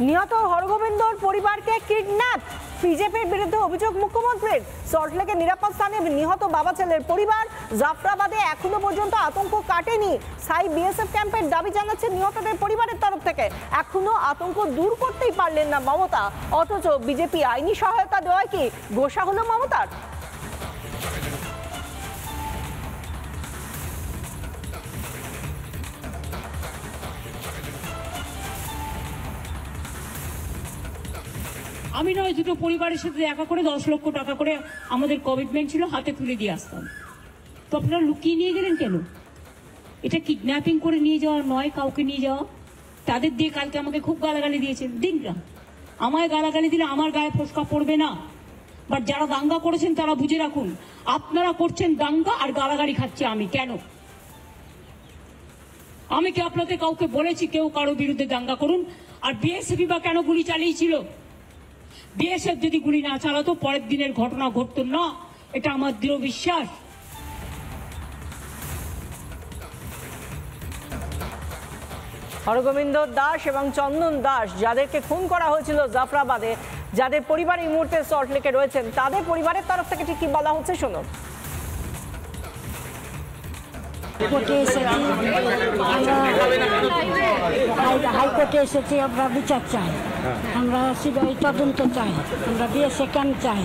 নিহত হরগোবিন্দর পরিবারকে কিডন্যাপ, বিজেপির বিরুদ্ধে অভিযোগ মুখ্যমন্ত্রীর। সল্টলেকে নিরাপদ স্থানে নিহত বাবা ছেলের পরিবার। জাফরাবাদে এখনো পর্যন্ত আতঙ্ক কাটেনি। স্থায়ী বিএসএফ ক্যাম্পের দাবি জানাচ্ছে নিহতদের পরিবারের তরফ থেকে। এখনো আতঙ্ক দূর করতেই পারলেন না মমতা, অথচ বিজেপি আইনি সহায়তা দেওয়ায় কি গোসা হলো মমতার? আমি নয়, দুটো পরিবারের সাথে দেখা করে 10 লক্ষ টাকা করে আমাদের কমিটমেন্ট ছিল, হাতে তুলে দিয়ে আসতাম। তো আপনারা লুকিয়ে নিয়ে গেলেন কেন? এটা কিডন্যাপিং করে নিয়ে যাওয়া নয়, কাউকে নিয়ে যাওয়া। তাদের দিয়ে কালকে আমাকে খুব গালাগালি দিয়েছেন। দিন না, আমায় গালাগালি দিলে আমার গায়ে ফোসকা পড়বে না। বাট যারা দাঙ্গা করেছেন তারা বুঝে রাখুন, আপনারা করছেন দাঙ্গা আর গালাগালি খাচ্ছি আমি। কেন? আমি কি আপনাদের কাউকে বলেছি কেউ কারো বিরুদ্ধে দাঙ্গা করুন? আর বিএসএফ বা কেন গুলি চালিয়েছিল? বিএসএফ যদি গুলি না চালাতো পরের দিনের ঘটনা ঘটতো না, এটা আমার দৃঢ় বিশ্বাস। হরগোবিন্দ দাস এবং চন্দন দাস, যাদেরকে খুন করা হয়েছিল জাফরাবাদে, যাদের পরিবার এই মুহূর্তে সল্টলেকে রয়েছেন, তাদের পরিবারের তরফ থেকে ঠিক কি বলা হচ্ছে শুনুন। হাইকোর্টে এসেছি, আমরা বিচার চাই, আমরা সিবিআই তদন্ত চাই, আমরা বিএসএফ ক্যাম্প চাই,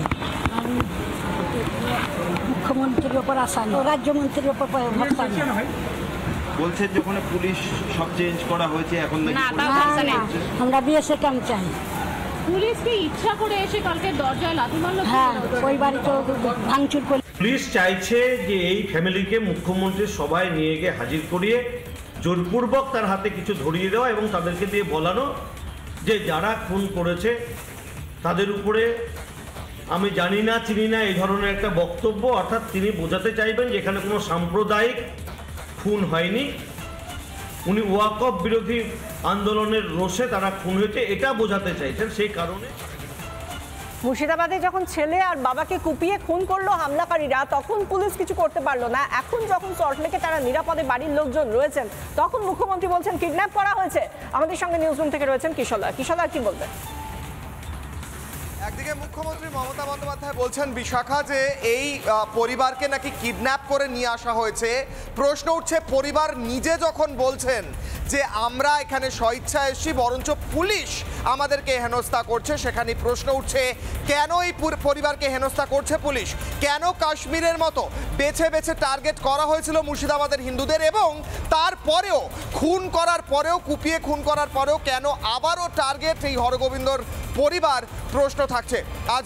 মুখ্যমন্ত্রীর ওপর আসান, রাজ্যমন্ত্রীর ওপর ভরসা নেই। বলছেন যখন পুলিশ সব চেঞ্জ করা হয়েছে এখন আমরা বিএসএফ ক্যাম্প চাই। পুলিশ কি ইচ্ছা করে এসে কালকে দরজায় লাথি মারলো? হ্যাঁ, ওই বাড়িতে ভাঙচুর করে। পুলিশ চাইছে যে এই ফ্যামিলিকে মুখ্যমন্ত্রীর সভায় নিয়ে গিয়ে হাজির করিয়ে জোরপূর্বক তার হাতে কিছু ধরিয়ে দেওয়া এবং তাদেরকে দিয়ে বলানো যে যারা খুন করেছে তাদের উপরে আমি জানি না চিনি না এই ধরনের একটা বক্তব্য। অর্থাৎ তিনি বোঝাতে চাইবেন যে এখানে কোনো সাম্প্রদায়িক খুন হয়নি, উনি ওয়াকফ বিরোধী আন্দোলনের রোষে তারা খুন হয়েছে এটা বোঝাতে চাইছেন। সেই কারণে মুর্শিদাবাদে যখন ছেলে আর বাবাকে কুপিয়ে খুন করলো হামলাকারীরা, তখন পুলিশ কিছু করতে পারলো না। এখন যখন সল্টলেকে তারা নিরাপদে বাড়ির লোকজন রয়েছেন, তখন মুখ্যমন্ত্রী বলছেন কিডন্যাপ করা হয়েছে। আমাদের সঙ্গে নিউজরুম থেকে রয়েছেন কিশোর। কিশোর কি বলবেন? একদিকে মুখ্যমন্ত্রী মমতা বন্দ্যোপাধ্যায় বলছেন বিশাখা যে এই পরিবারকে নাকি কিডন্যাপ করে নিয়ে আসা হয়েছে। প্রশ্ন উঠছে, পরিবার নিজে যখন বলছেন যে আমরা এখানে স্বইচ্ছায় এসেছি, বরঞ্চ পুলিশ আমাদেরকে হেনস্থা করছে, সেখানে প্রশ্ন উঠছে কেন এই পরিবারকে হেনস্থা করছে পুলিশ? কেন কাশ্মীরের মতো বেছে বেছে টার্গেট করা হয়েছিল মুর্শিদাবাদের হিন্দুদের, এবং তারপরেও খুন করার পরেও, কুপিয়ে খুন করার পরেও কেন আবারও টার্গেট এই হরগোবিন্দর পরিবার? প্রশ্ন থাকছে। আজ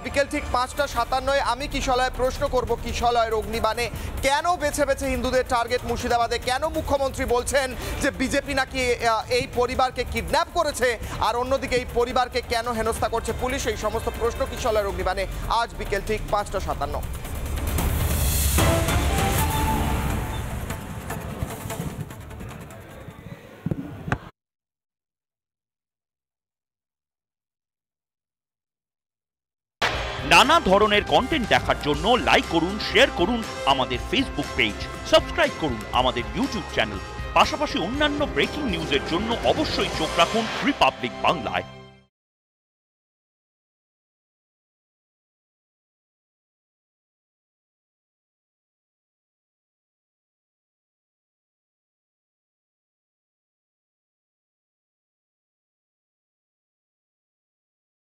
বিকেল ঠিক 5:57 আমি কিশলয়ে প্রশ্ন করব, কিশলয়ের অগ্নিবাণে কেন বেছে বেছে হিন্দুদের টার্গেট মুর্শিদাবাদে? কেন মুখ্যমন্ত্রী বলছেন যে বিজেপি নাকি এই পরিবারকে কিডন্যাপ করেছে, আর অন্যদিকে এই পরিবারকে কেন হেনস্থা করছে পুলিশ? এই সমস্ত প্রশ্ন কিশলয়ের অগ্নিবাণে আজ বিকেল ঠিক 5:57। নানা ধরনের কন্টেন্ট দেখার জন্য লাইক করুন, শেয়ার করুন আমাদের ফেসবুক পেজ, সাবস্ক্রাইব করুন আমাদের ইউটিউব চ্যানেল। পাশাপাশি অন্যান্য ব্রেকিং নিউজের জন্য অবশ্যই চোখ রাখুন রিপাবলিক বাংলায়।